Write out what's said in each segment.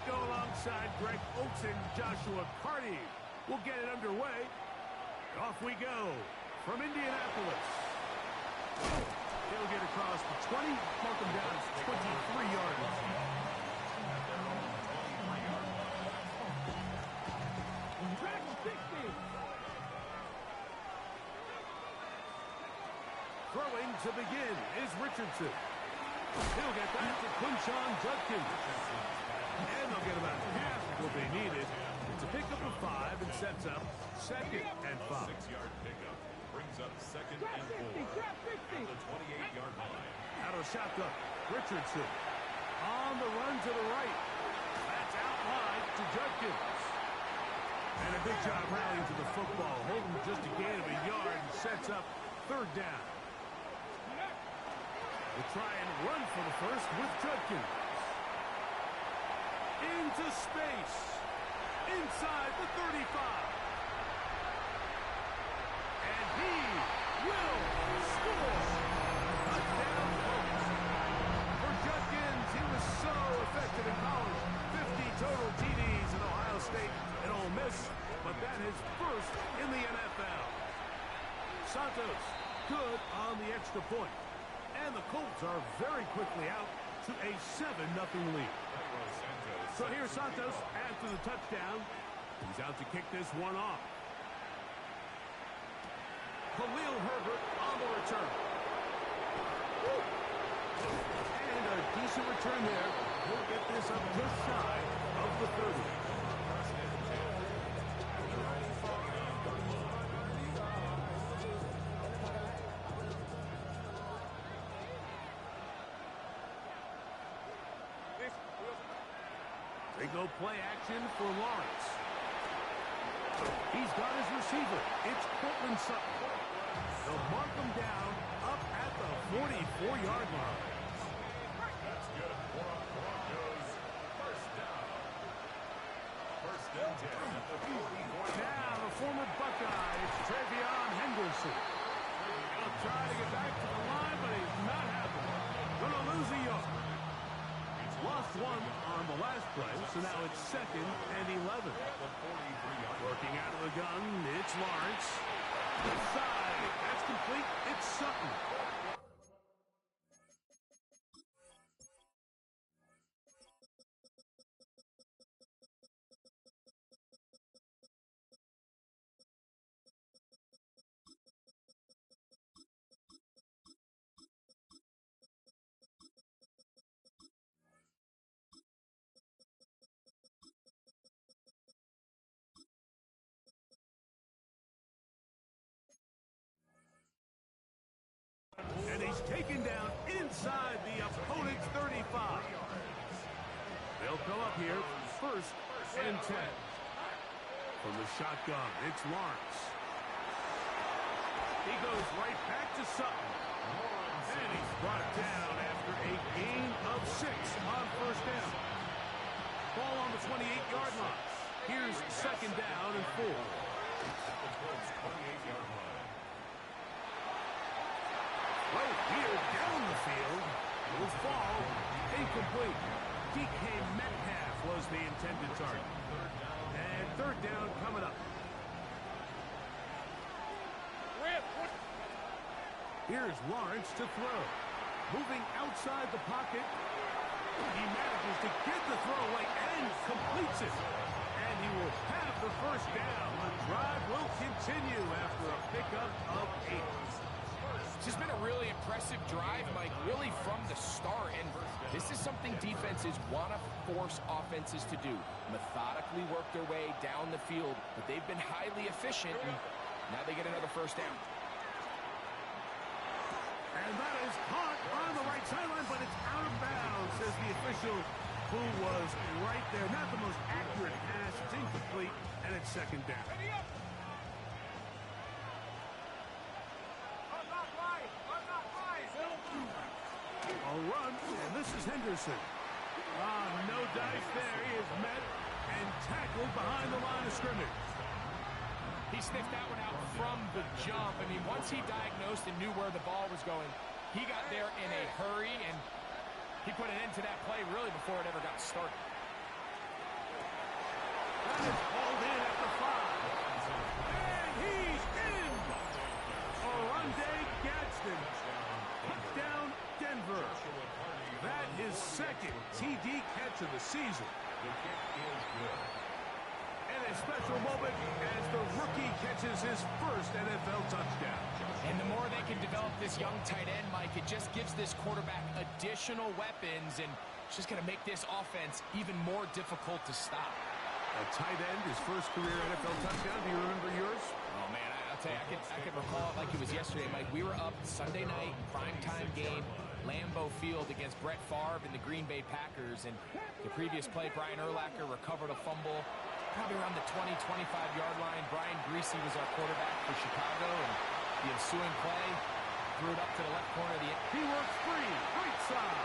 go alongside Greg Oates and Joshua Carty. We'll get it underway. Off we go from Indianapolis. He'll get across the 20, mark him down 23-yard line. Throwing to begin is Richardson. He'll get that to Quinshon Judkins. And they'll get about half what they needed. It's a pickup of 5 and sets up 2nd and 5. 6-yard pickup brings up 2nd and 4 at the 28-yard line. Out of shotgun, Richardson on the run to the right. That's out wide to Judkins. And a big job rallying to the football, holding just a gain of a yard and sets up 3rd down. We'll try and run for the first with Judkins. Into space. Inside the 35. And he will score. Touchdown, Colts. For Judkins, he was so effective in college. 50 total TDs in Ohio State and Ole Miss, but that is first in the NFL. Santos, good on the extra point. And the Colts are very quickly out to a 7-0 lead. So here's Santos after the touchdown. He's out to kick this one off. Khalil Herbert on the return. And a decent return there. He'll get this up just shy of the 30. They go play action for Lawrence. He's got his receiver. It's Cortland Sutton. They'll mark him down up at the 44-yard line. That's good for Broncos. First down. First and 10 at the 44. Now the former Buckeye, it's Travion Henderson. He'll try to get back to the line, but he's not happening. Gonna lose a yard. Lost 1 on the last play, so now it's 2nd and 11. Working out of the gun, it's Lawrence. Inside, that's complete. It's Sutton. And he's taken down inside the opponent's 35. They'll come up here, 1st and 10. From the shotgun, it's Lawrence. He goes right back to Sutton. And he's brought down after a gain of 6 on 1st down. Ball on the 28-yard line. Here's 2nd down and 4. At the Colts 28-yard line. Right here down the field. Will fall. Incomplete. DK Metcalf was the intended target. And 3rd down coming up. Here's Lawrence to throw. Moving outside the pocket. He manages to get the throw away and completes it. And he will have the 1st down. The drive will continue after a pickup of 8. This has been a really impressive drive, Mike, really from the start. And this is something defenses want to force offenses to do. Methodically work their way down the field, but they've been highly efficient, and now they get another 1st down. And that is caught on the right sideline, but it's out of bounds, says the official, who was right there. Not the most accurate pass. It's incomplete, and it's 2nd down. A run, and this is Henderson. No dice there. He is met and tackled behind the line of scrimmage. He sniffed that one out from the jump. I mean, once he diagnosed and knew where the ball was going, he got there in a hurry, and he put an end to that play really before it ever got started. That is called in at the 5. And he's in! Oronde Gadsden. Touchdown, Denver. That is second TD catch of the season. The kick is good. And a special moment as the rookie catches his first NFL touchdown. And the more they can develop this young tight end, Mike, it just gives this quarterback additional weapons, and it's just going to make this offense even more difficult to stop. A tight end, his first career NFL touchdown. Do you remember yours? Oh, man, I'll tell you, I could recall it like it was yesterday, Mike. We were up Sunday night, primetime game, Lambeau Field against Brett Favre and the Green Bay Packers. And the previous play, Brian Urlacher recovered a fumble probably around the 20, 25-yard line. Brian Greasy was our quarterback for Chicago, and the ensuing play threw it up to the left corner of the end. He works free, right side.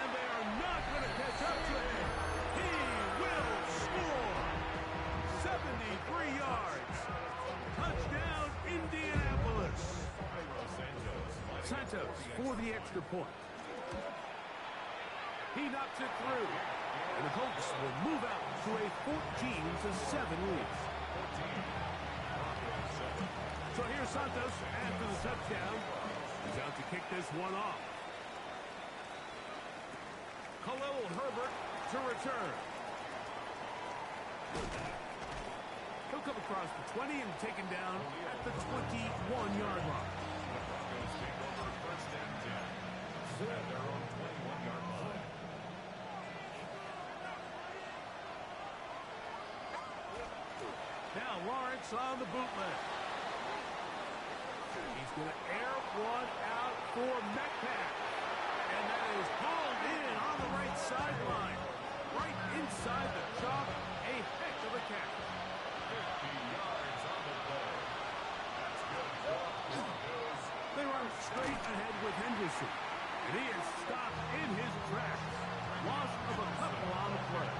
And they are not going to catch up to him. He will score. 73 yards. Touchdown, Indianapolis. Santos for the extra point. He knocks it through. And the Colts will move out to a 14-7 lead. So here's Santos after the touchdown. He's out to kick this one off. Khalil Herbert to return. He'll come across the 20 and taken down at the 21-yard line. Broncos take over first and 10. At their own 21-yard line. Now Lawrence on the bootleg. He's going to air one out for Metcalf. And that is hauled in on the right sideline. Right inside the chalk. A heck of a catch. 50 yards on the play. That's good for the Broncos. They run straight ahead with Henderson. And he is stopped in his tracks. Loss of a couple on the play.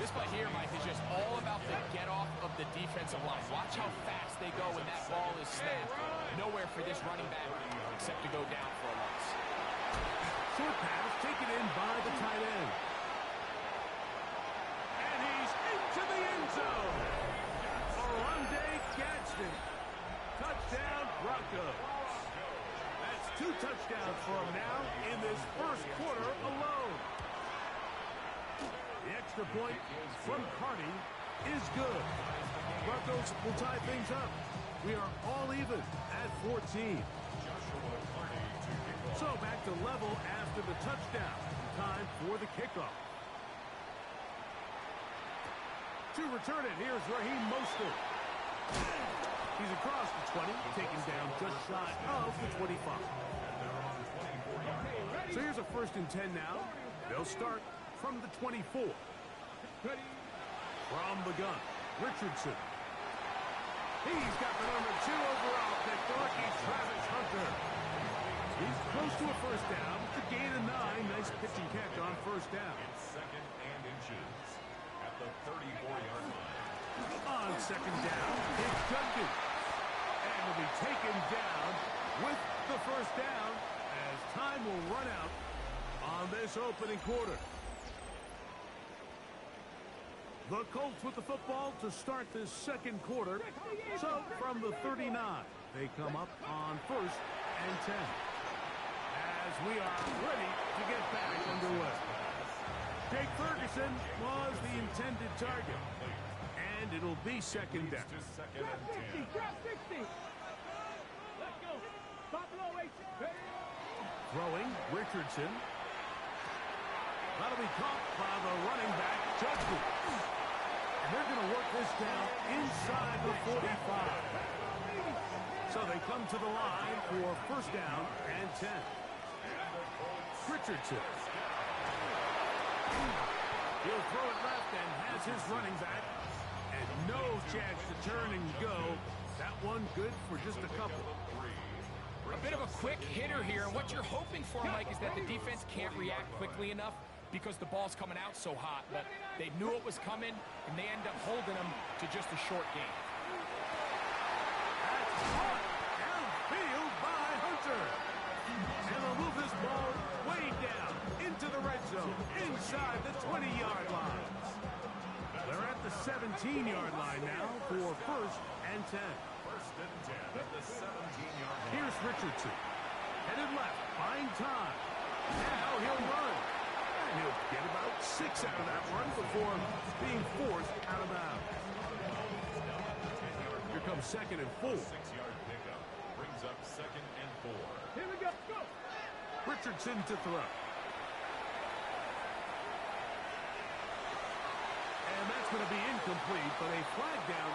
This play here, Mike, is just all about the get-off of the defensive line. Watch how fast they go when that ball is snapped. Nowhere for this running back except to go down for a loss. Short pass taken in by the tight end. And he's into the end zone. Oronde Gadsden. Touchdown, Broncos. That's 2 touchdowns for him now in this first quarter alone. The extra point from Carney is good. Broncos will tie things up. We are all even at 14. So back to level after the touchdown. Time for the kickoff. To return it, here's Raheem Mostert. He's across the 20, taken down just shy of the 25. So here's a 1st and 10 now. They'll start from the 24. From the gun, Richardson. He's got the number 2 overall pick, the rookie Travis Hunter. He's close to a first down. It's a gain of 9. Nice pitching catch on first down. It's 2nd and inches at the 34-yard line. On second down, it's Judkins. And will be taken down with the first down as time will run out on this opening quarter. The Colts with the football to start this second quarter. So from the 39, they come up on 1st and 10. As we are ready to get back underway. Jake Ferguson was the intended target. And it'll be second down. To 2nd and 10. Let's go. Stop low, H. Throwing, Richardson. That'll be caught by the running back, Judkins. And they're going to work this down inside the 45. So they come to the line for first down and 10. Richardson. He'll throw it left and has his running back. And no chance to turn and go. That one good for just a couple. A bit of a quick hitter here. And what you're hoping for, Mike, is that the defense can't react quickly enough because the ball's coming out so hot. But they knew it was coming, and they end up holding them to just a short game. That's caught downfield by Hunter. And they'll move this ball way down into the red zone, inside the 20-yard line. They're 17-yard line now for 1st and 10. 1st and 10 at the 17-yard line. Here's Richardson. Headed left, buying time. Now he'll run. And he'll get about 6 out of that run before being forced out of bounds. Here comes 2nd and 4. 6-yard pickup brings up 2nd and 4. Here we go. Go. Richardson to throw. And that's going to be incomplete, but a flag down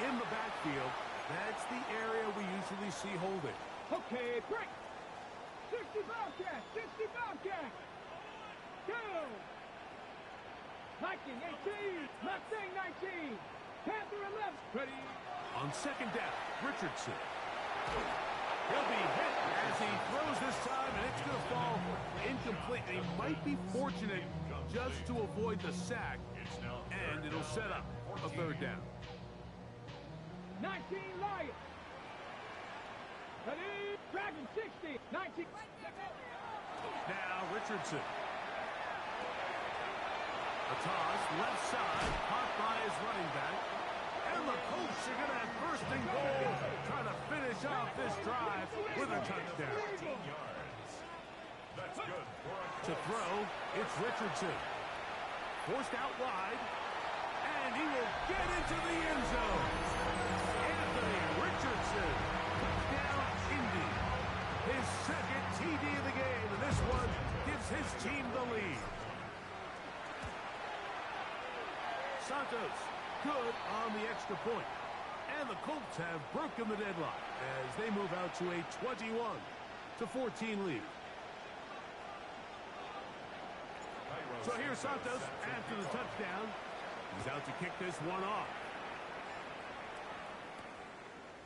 in the backfield. That's the area we usually see holding. Okay, break. 60 Bobcat. 60 Bobcat. Go. Viking 18. Mustang 19. Panther 11. Ready. On 2nd down, Richardson. He'll be hit as he throws this time, and it's going to fall incomplete. He might be fortunate just to avoid the sack, and it'll set up a 3rd down. 19 Lions. Ready. Dragon 60. 19. Now Richardson. A toss, left side, caught by his running back. And the Colts are going to have 1st and goal, trying to finish off this drive with a touchdown. 14 yards. That's good for a To throw, it's Richardson. Forced out wide, and he will get into the end zone. Anthony Richardson, touchdown Indy. His 2nd TD of the game, and this one gives his team the lead. Santos, good on the extra point. And the Colts have broken the deadlock as they move out to a 21-14 lead. So here's Santos after the touchdown. He's out to kick this one off.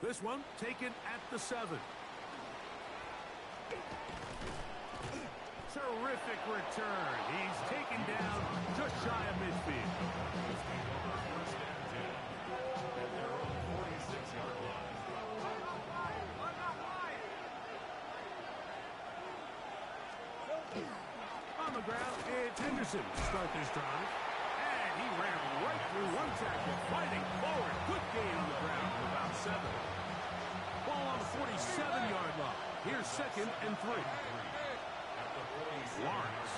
This one taken at the 7. Terrific return. He's taken down just shy of midfield. 1st and 10 at their own 46-yard line. On the ground, it's Henderson to start this drive. And he ran right through one tackle, fighting forward. Good gain on the ground for about 7. Ball on the 47-yard line. Here's 2nd and 3. Lawrence.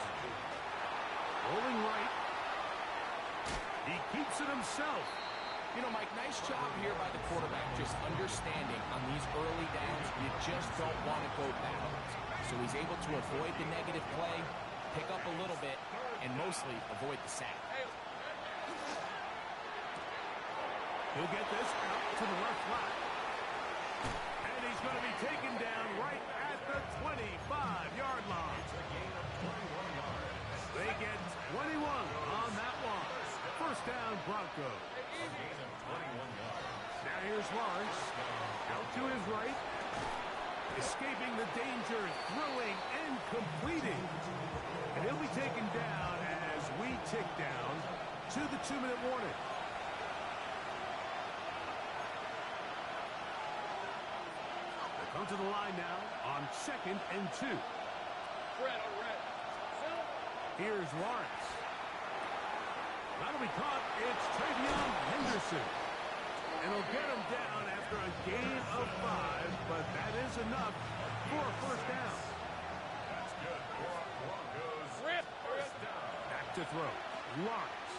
Rolling right. He keeps it himself. You know, Mike, nice job here by the quarterback, just understanding on these early downs, you just don't want to go backwards. So he's able to avoid the negative play, pick up a little bit, and mostly avoid the sack. He'll get this out to the left flat. And he's going to be taken down right at the 25-yard line. They get 21 on that one. 1st down, Broncos. Now here's Lawrence. Out to his right. Escaping the danger, throwing and completing. And he'll be taken down as we tick down to the 2-minute warning. They come to the line now on 2nd and 2. Here's Lawrence. That'll be caught. It's Travion Henderson. And he'll get him down after a gain of 5, but that is enough for a 1st down. That's good for a Broncos. 1st down. Back to throw. Lawrence.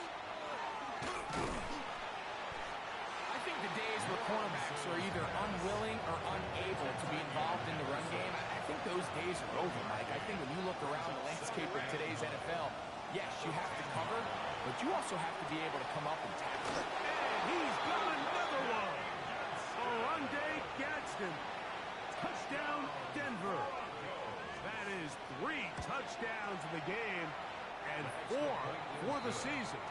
I think the days where cornerbacks are either unwilling or unable to be involved in the run game, I think those days are over, Mike. I think when you look around the landscape of today's NFL, yes, you have to cover, but you also have to be able to come up and tackle. And he's got another one. Oronde Gadsden. Touchdown, Denver. That is 3 touchdowns in the game and 4 for the season.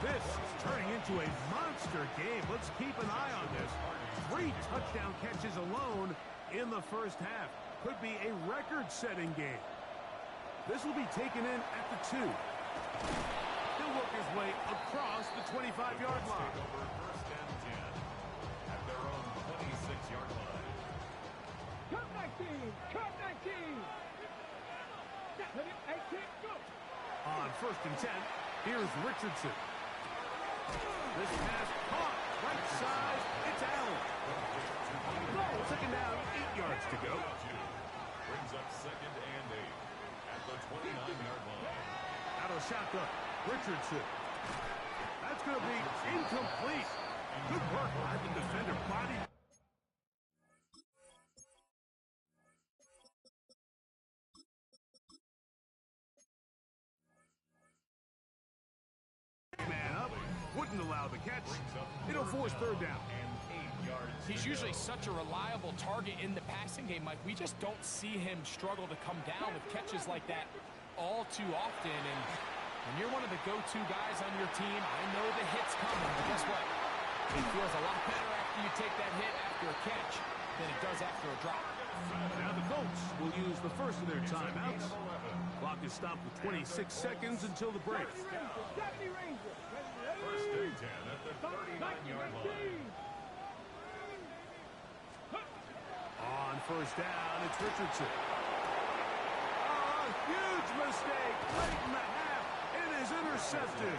This is turning into a monster game. Let's keep an eye on this. 3 touchdown catches alone in the 1st half. Could be a record-setting game. This will be taken in at the 2. He'll work his way across the 25-yard line. Over 1st and 10 at their own 26-yard line. Cut 19. Cut 19. 18. Go. On 1st and 10, Here's Richardson. This pass caught. Right side. It's Allen. Second down, 8 yards to go. Brings up second and 8 at the 29-yard line. Out of shotgun. Richardson. That's going to be incomplete. Good work by the defender. Body. Man up. Wouldn't allow the catch. It'll force third down. He's usually such a reliable target in the passing game, Mike. We just don't see him struggle to come down with catches like that all too often. And when you're one of the go-to guys on your team, I know the hit's coming, but guess what? It feels a lot better after you take that hit after a catch than it does after a drop. Now the Colts will use the first of their timeouts. Clock is stopped with 26 seconds until the break. First and 10 at the 39-yard line. On first down, it's Richardson. Oh, huge mistake late in the half. It is intercepted.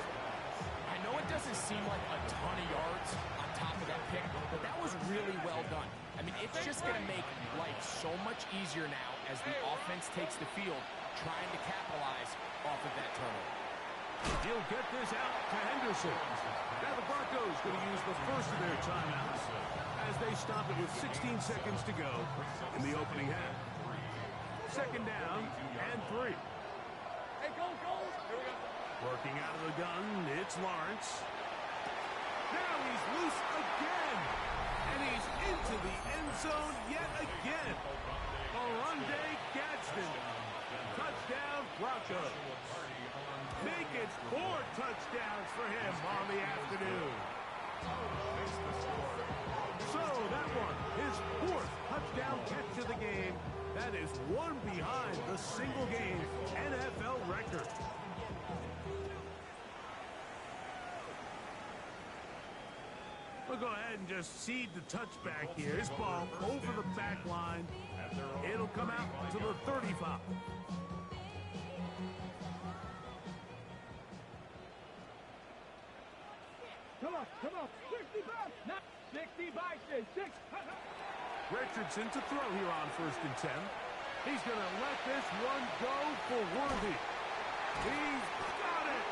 I know it doesn't seem like a ton of yards on top of that pick, but that was really well done. I mean, it's just going to make life so much easier now as the offense takes the field, trying to capitalize off of that turnover. He'll get this out to Henderson. Now the Broncos going to use the first of their timeouts as they stop it with 16 seconds to go in the opening half. Second down and 3. Hey, go, go. Here we go. Working out of the gun, it's Lawrence. Now he's loose again. And he's into the end zone yet again. Oronde Gadsden. Touchdown, Broncos. Make it 4 touchdowns for him on the afternoon. So that one, his 4th touchdown catch of the game. That is one behind the single-game NFL record. We'll go ahead and just cede the touchback here. This ball over the back line. It'll come out to the 35. Come on. 60 back. Not 60 by 6. Richardson to throw here on first and 10. He's going to let this one go for Worthy. He's got it.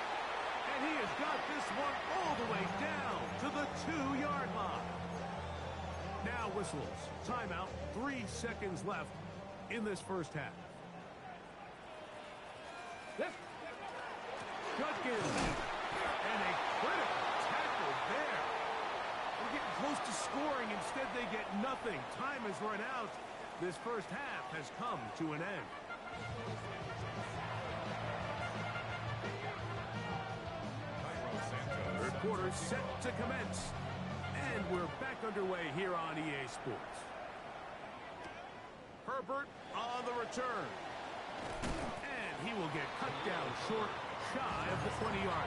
And he has got this one all the way down to the 2-yard line. Now whistles. Timeout. 3 seconds left in this first half. Judkins. And a critical tackle there. We're getting close to scoring. Instead, they get nothing. Time has run out. This first half has come to an end. Third quarter set to commence. And we're back underway here on EA Sports. Herbert on the return. And he will get cut down short, shy of the 20-yard line.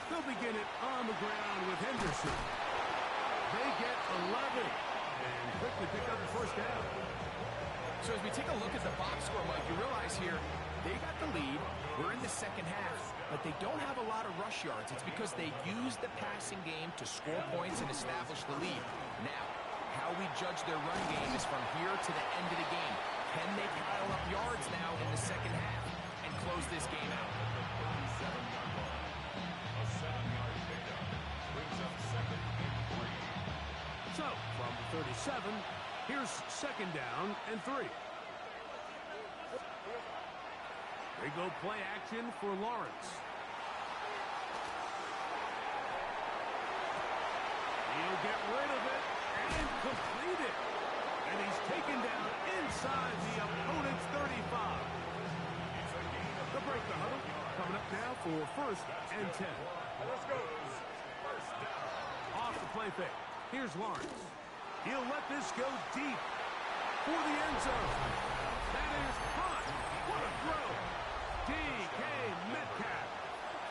They'll begin it on the ground with Henderson. They get 11 and quickly pick up the first down. So as we take a look at the box score, Mike, you realize here they got the lead. We're in the second half, but they don't have a lot of rush yards. It's because they use the passing game to score points and establish the lead. Now, how we judge their run game is from here to the end of the game. Can they pile up yards now in the second half and close this game out? So, from the 37, here's second down and 3. They go play action for Lawrence. He'll get rid of it and complete it. And he's taken down inside the opponent's 35. The break the huddle. Coming up now for first and 10. Let's go. First down. Off the play fake. Here's Lawrence. He'll let this go deep for the end zone. That is caught. What a throw. DK Metcalf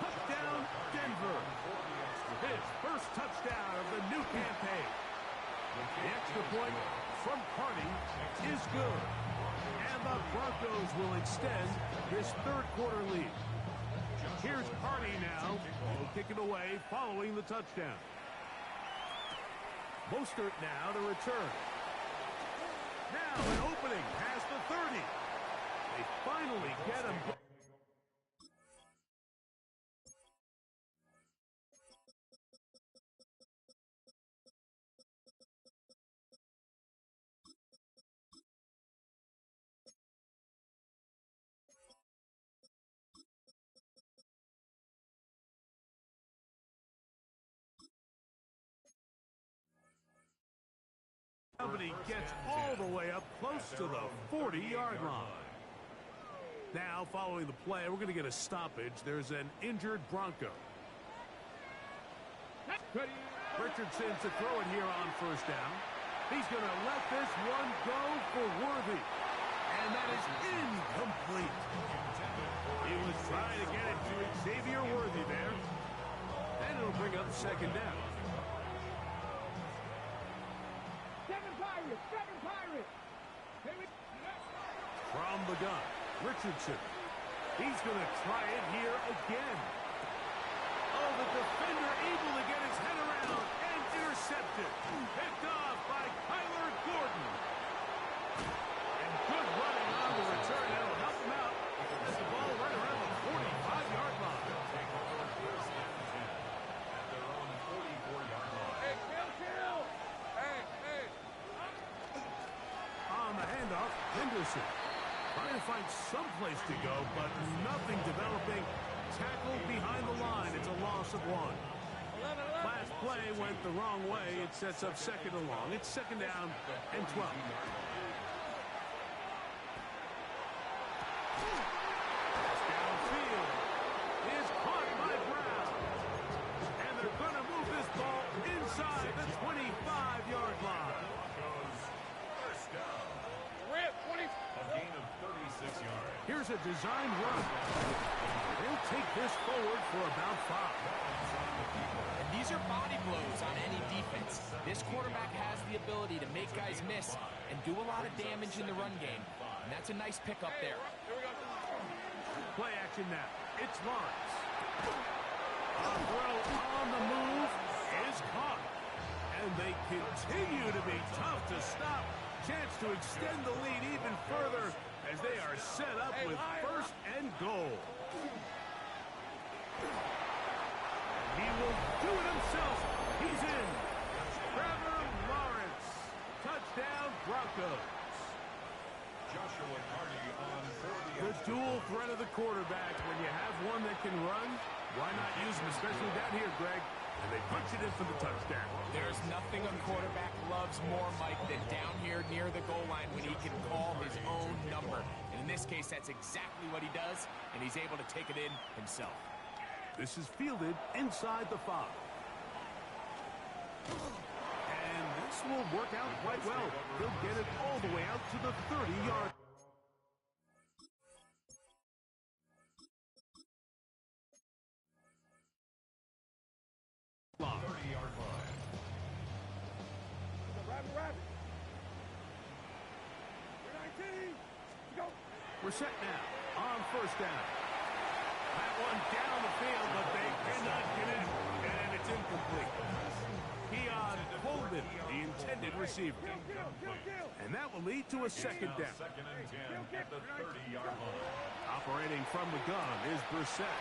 Touchdown, Denver. His first touchdown of the new campaign. The extra point from Carney is good. And the Broncos will extend this third-quarter lead. Here's Carney now. He'll kick it away following the touchdown. Mostert now to return. Now an opening past the 30. They finally get him. Company gets all the way up close to the 40-yard line. Now, following the play, we're going to get a stoppage. There's an injured Bronco. Richardson to throw it here on first down. He's going to let this one go for Worthy. And that is incomplete. He was trying to get it to Xavier Worthy there. And it'll bring up second down. Seven Pirates. From the gun, Richardson. He's going to try it here again. Oh, the defender able to get his head around and intercepted. Picked off by Kyler Gordon. And good running on the return. That'll help him out. That's the ball right around the 45-yard line. On the handoff, Henderson. Trying to find some place to go, but nothing developing. Tackled behind the line. It's a loss of one. Last play went the wrong way. It sets up second and long. It's second down and 12. Downfield is caught by Brown. And they're going to move this ball inside the 25-yard line. First down. A gain of 36 yards. Here's a design run. They'll take this forward for about 5. And these are body blows on any defense. This quarterback has the ability to make guys miss and do a lot of damage in the run game. And that's a nice pickup there. Play action now. It's Lawrence. A throw on the move is caught. And they continue to be tough to stop. Chance to extend the lead even further as they are set up with first and goal. He will do it himself. He's in. Trevor Lawrence. Touchdown, Broncos. Joshua Carney on for The dual threat of the quarterback. When you have one that can run, why not use him, especially down here, Greg? And they punch it in for the touchdown. There's nothing a quarterback loves more, Mike, than down here near the goal line when he can call his own number. And in this case, that's exactly what he does, and he's able to take it in himself. This is fielded inside the 5. And this will work out quite well. He'll get it all the way out to the 30-yard. line. 30-yard line. Rabbit. We're set now on first down. That one down the field, but they cannot get it, and it's incomplete. Keon Coleman, the intended receiver. And that will lead to a second down. Second and 10 at the 30-yard line. Operating from the gun is Brissett.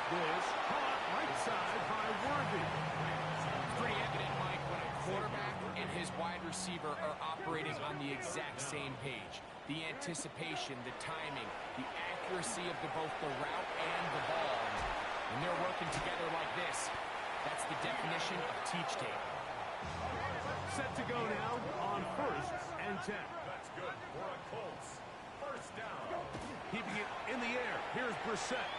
This caught right side by Worthy. It's pretty evident, Mike, when a quarterback and his wide receiver are operating on the exact same page. The anticipation, the timing, the accuracy of both the route and the ball. When they're working together like this, that's the definition of teach tape. Set to go now on first and 10. That's good for a Colts. First down. Keeping it in the air. Here's Brissett.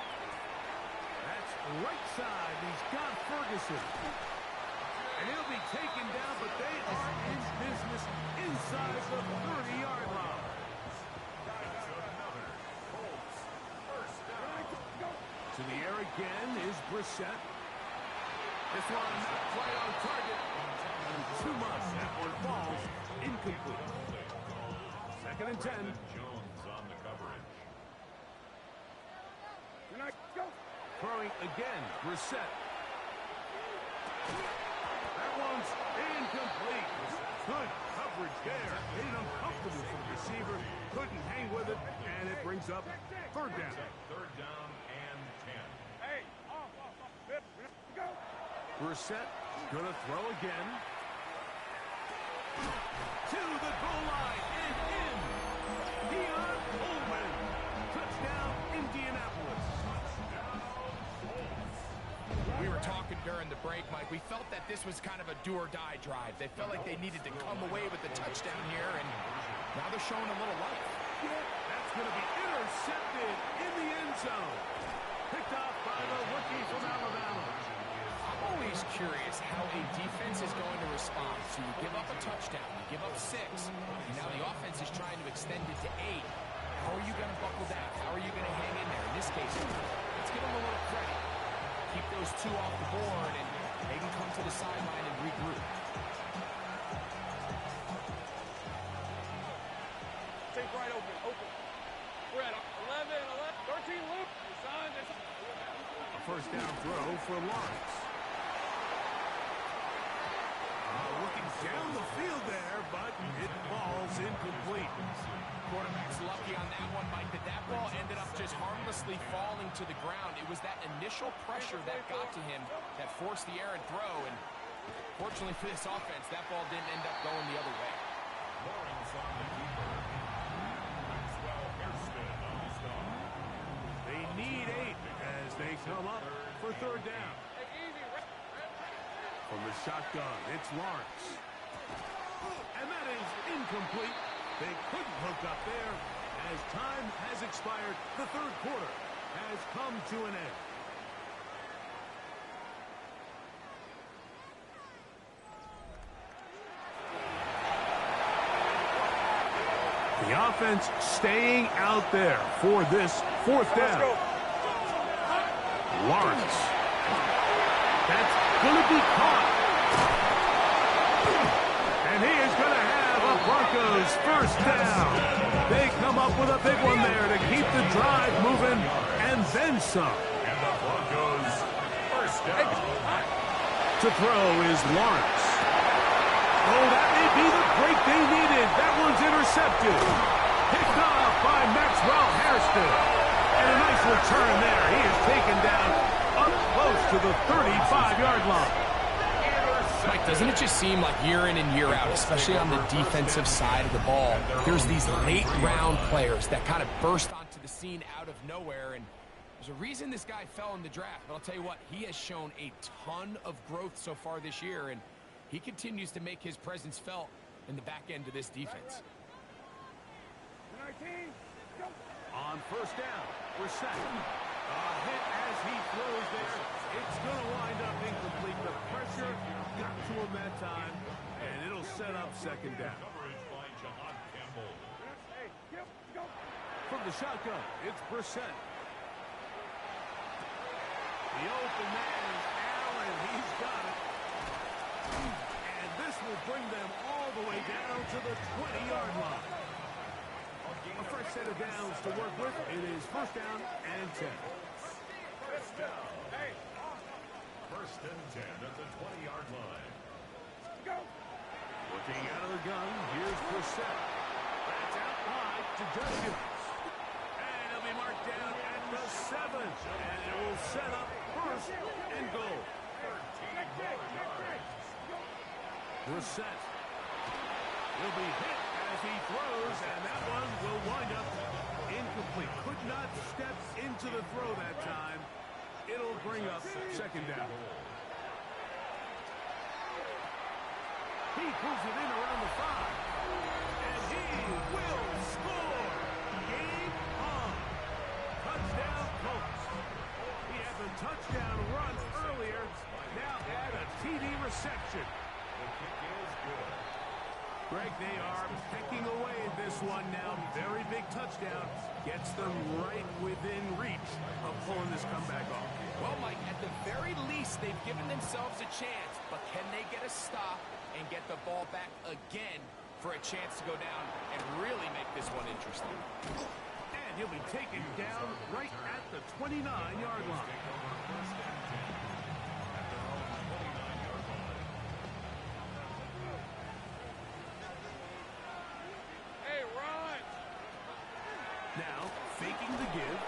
That's right side. He's got Ferguson. And he'll be taken down, but they are in business inside the 30-yard line. That's another Colts. First down. To the air it again is Brissett. This one, play on target. And too much. That one falls incomplete. 2nd and 10. Jones on the coverage. Throwing again, Brissett. That one's incomplete. Good coverage there. Made it uncomfortable for the receiver. Couldn't hang with it, and it brings up 3rd down. 3rd down and 10. Hey, go. Brissett gonna throw again. To the goal line and in. Deion Coleman. Touchdown, Indianapolis. We were talking during the break, Mike. We felt that this was kind of a do-or-die drive. They felt like they needed to come away with the touchdown here, and now they're showing a little life. That's going to be intercepted in the end zone. Picked off by the rookie from Alabama. I'm always curious how a defense is going to respond. So you give up a touchdown, you give up 6, and now the offense is trying to extend it to 8. How are you going to buckle down? How are you going to hang in there? In this case, let's give them a little credit. Keep those 2 off the board, and they can come to the sideline and regroup. Take right open. We're at 11, 13 loop. Son, A 1st down throw for Lawrence. Looking down the field there, but it falls incomplete. Quarterback's lucky on that one, Mike, that ball ended up just harmlessly falling to the ground. It was that initial pressure that got to him that forced the errant throw, and fortunately for this offense, that ball didn't end up going the other way. Lawrence on the keeper. Maxwell Hairston on the stop. They need 8 as they come up for 3rd down. From the shotgun, it's Lawrence. And that is incomplete. They couldn't hook up there. As time has expired, the 3rd quarter has come to an end. The offense staying out there for this 4th down. Lawrence. That's going to be caught. And he is going to have a Broncos 1st down. They come up with a big one there to keep the drive moving and then some. And the Broncos 1st down. To throw is Lawrence. Oh, that may be the break they needed. That one's intercepted. Picked off by Maxwell Hairston. And a nice return there. He is taken down up close to the 35-yard line. Mike, doesn't it just seem like year in and year out, especially on the defensive side of the ball, there's these late-round players that kind of burst onto the scene out of nowhere, and there's a reason this guy fell in the draft. But I'll tell you what, he has shown a ton of growth so far this year, and he continues to make his presence felt in the back end of this defense. On 1st down, Brissett. A hit as he throws there. It's going to wind up incomplete. The pressure got to him that time, and it'll set up 2nd down. Coverage by John Campbell. From the shotgun, it's Brissett. The open man is Allen. He's got it. And this will bring them all the way down to the 20-yard line. A fresh set of downs to work with. It is 1st down and 10. 1st down. 1st and 10 at the 20-yard line. Looking out of the gun, here's Brissett. That's out wide to Judkins. And he'll be marked down at the 7. And it will set up 1st and goal. 13 yards. Brissett. He'll be hit as he throws, and that one will wind up incomplete. Could not step into the throw that time. It'll bring up 2nd down. He pulls it in around the 5. And he will score. Game on. Touchdown, Colts. He had the touchdown run earlier. Now add a TD reception. The kick is good. Greg, they are picking away at this one now. Very big touchdown. Gets them right within reach of pulling this comeback off. Well, Mike, at the very least, they've given themselves a chance. But can they get a stop and get the ball back again for a chance to go down and really make this one interesting? And he'll be taken down right at the 29-yard line. Hey, run! Now, faking the give.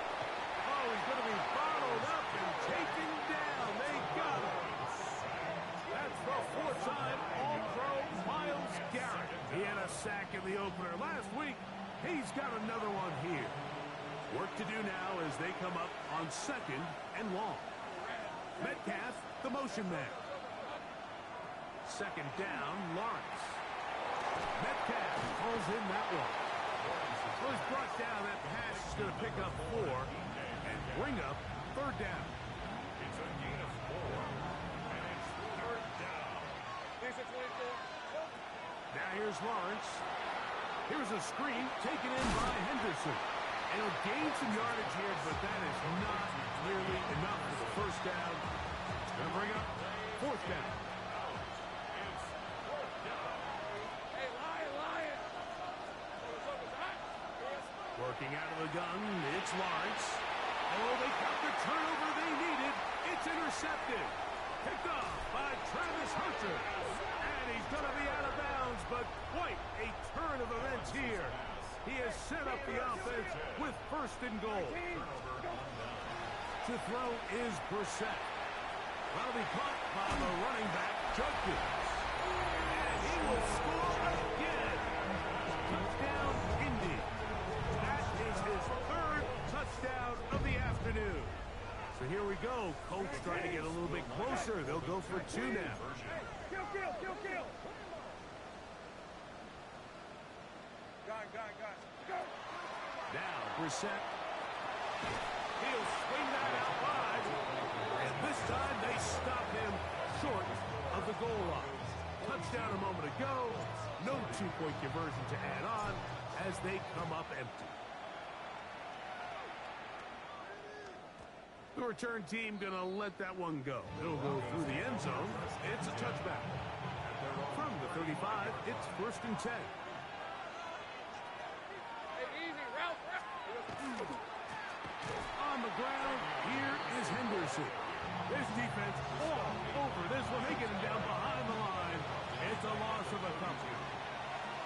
Oh, he's going to be bottled up and taken down. They got him. That's the four-time All-Pro Myles Garrett. He had a sack in the opener last week. He's got another one here. Work to do now as they come up on 2nd and long. Metcalf, the motion man. 2nd down, Lawrence. Metcalf calls in that one. Well, he's brought down. That pass is going to pick up 4 and bring up 3rd down. It's a gain of 4, and it's 3rd down. Decent 24. Now here's Lawrence. Here's a screen taken in by Henderson. And he'll gain some yardage here, but that is not nearly enough for the 1st down. It's going to bring up 4th down. It's 4th down. Hey, Lion! Working out of the gun, it's Lawrence. Oh, they got the turnover they needed. It's intercepted. Picked off by Travis Hunter. And he's going to be out of bounds, but quite a turn of events here. He has set up the offense with 1st and goal. To throw is Brissett. That'll be caught by the running back, Judkins. And he will score again. Touchdown, Indy. That is his 3rd touchdown of the afternoon. So here we go. Colts trying to get a little bit closer. They'll go for 2 now. Kill! Go! Now, Brissett. He'll swing that out wide. And this time they stop him short of the goal line. Touchdown a moment ago. No 2-point conversion to add on as they come up empty. The return team going to let that one go. It'll go through the end zone. It's a touchback. From the 35, it's 1st and 10. On the ground, here is Henderson. This defense all over this one. They get him down behind the line. It's a loss of a couple.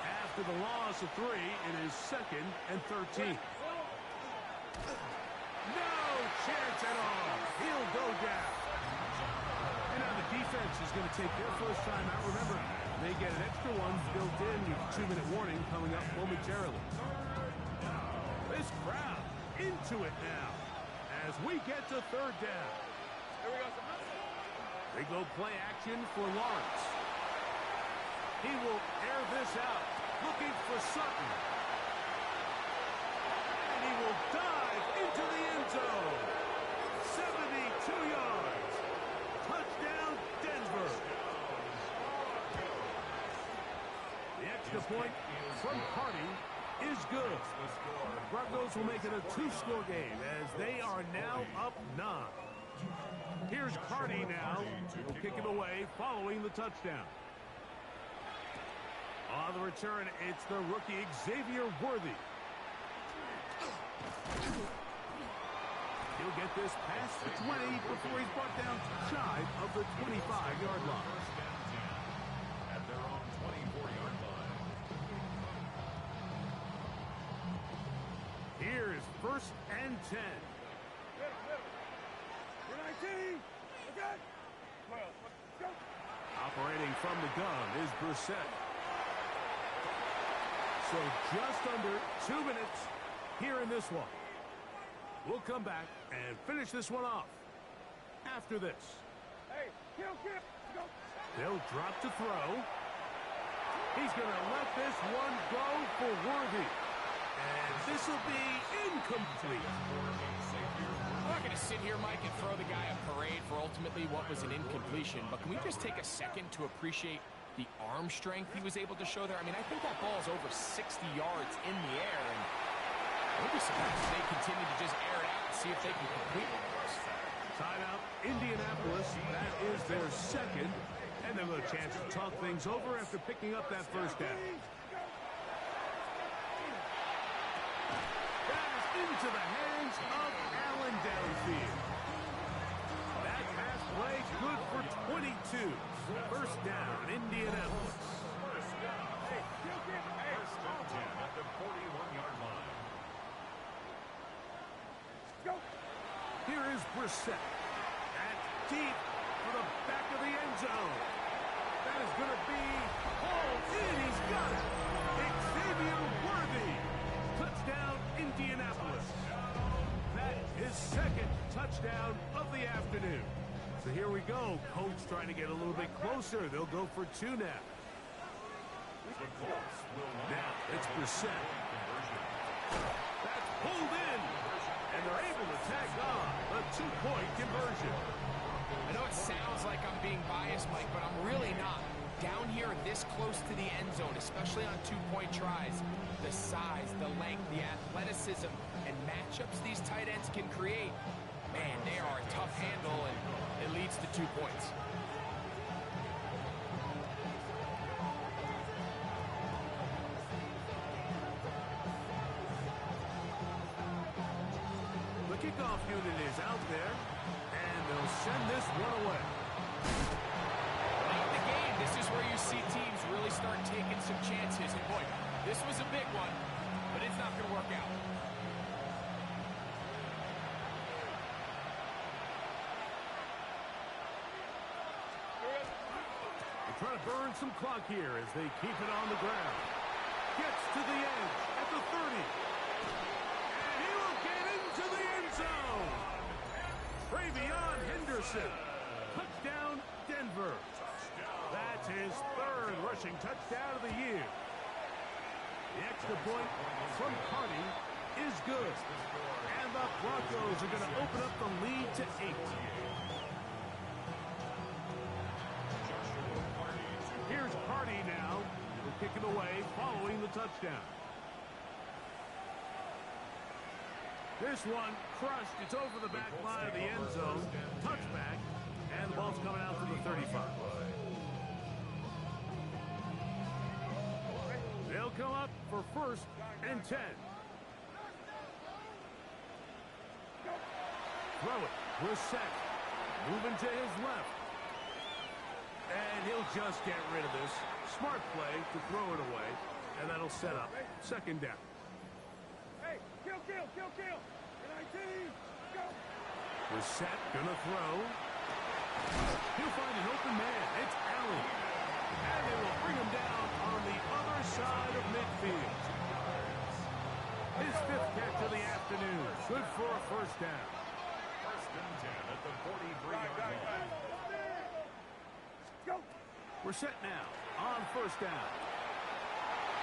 After the loss of 3, it is 2nd and 13. No chance at all. He'll go down. And now the defense is going to take their 1st time out. Remember, they get an extra one built in with 2-minute warning coming up momentarily. This crowd into it now as we get to 3rd down. Here we go. They go play action for Lawrence. He will air this out, looking for Sutton. And he will dive into the end zone. 72 yards. Touchdown, Denver. The extra point from Carty is good. Broncos will make it a 2-score game as they are now up 9. Here's Carty now. Will kick it away following the touchdown. On the return, it's the rookie Xavier Worthy. He'll get this past the 20 before he's brought down shy of the 25-yard line. At their own 24-yard line. Here's 1st and 10. You're 19. Okay. Well, let's go. Operating from the gun is Brissett. So just under 2 minutes here in this one. We'll come back and finish this one off after this. Hey, kill. Go. They'll drop to throw. He's going to let this one go for Worthy. And this will be incomplete. I'm not going to sit here, Mike, and throw the guy a parade for ultimately what was an incompletion, but can we just take a second to appreciate the arm strength he was able to show there? I mean, I think that ball is over 60 yards in the air, and we'll be surprised if they continue to just air it out and see if they can complete one of those. Timeout, Indianapolis. That is their second. And they'll have a chance to talk things over after picking up that first down. That is into the hands of Allen downfield. That pass play good for 22. First down, Indianapolis. First down. First and 10 at the 41-yard line. Here is Brissett. That's deep for the back of the end zone. That is going to be hauled in. He's got it. Xavier Worthy. Touchdown, Indianapolis. That is second touchdown of the afternoon. So here we go. Colts trying to get a little bit closer. They'll go for two now. The Colts will Now it's Brissett. That's pulled in. And they're able to tag on a two-point conversion. I know it sounds like I'm being biased, Mike, but I'm really not. Down here this close to the end zone, especially on two-point tries, the size, the length, the athleticism, and matchups these tight ends can create, man, they are a tough handle, and it leads to 2 points. The kickoff unit is out there, and they'll send this one away. Late in the game, this is where you see teams really start taking some chances. And boy, this was a big one, but it's not going to work out. They're trying to burn some clock here as they keep it on the ground. Gets to the edge at the 30. And he will get into the end zone. Travion Henderson. Touchdown, Denver. That's his third rushing touchdown of the year. The extra point from Carty is good. And the Broncos are going to open up the lead to 8. Here's Carty now. He'll kick it away following the touchdown. This one crushed. It's over the back line of the end zone. Touchback. And the ball's coming out to the 35. They'll come up for first and 10. Throw it. Brissett. Moving to his left. And he'll just get rid of this. Smart play to throw it away. And that'll set up second down. Hey, kill. 19, go. Brissett gonna throw. He'll find an open man. It's Allen. And they will bring him down on the other side of midfield. His fifth catch of the afternoon. Good for a first down. First and 10 at the 43-yard line. Go. We're set now on first down.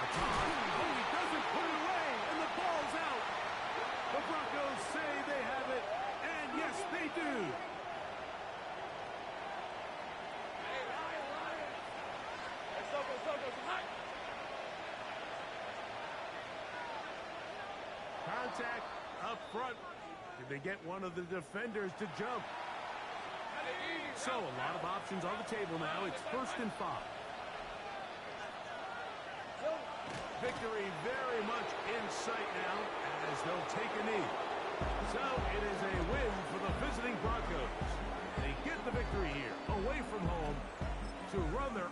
The toss. Oh, he doesn't put it away, and the ball's out. The Broncos say they have it, and yes, they do. Contact up front. Did they get one of the defenders to jump? So a lot of options on the table now. It's first and 5. Victory very much in sight now as they'll take a knee. So it is a win for the visiting Broncos. They get the victory here away from home to run their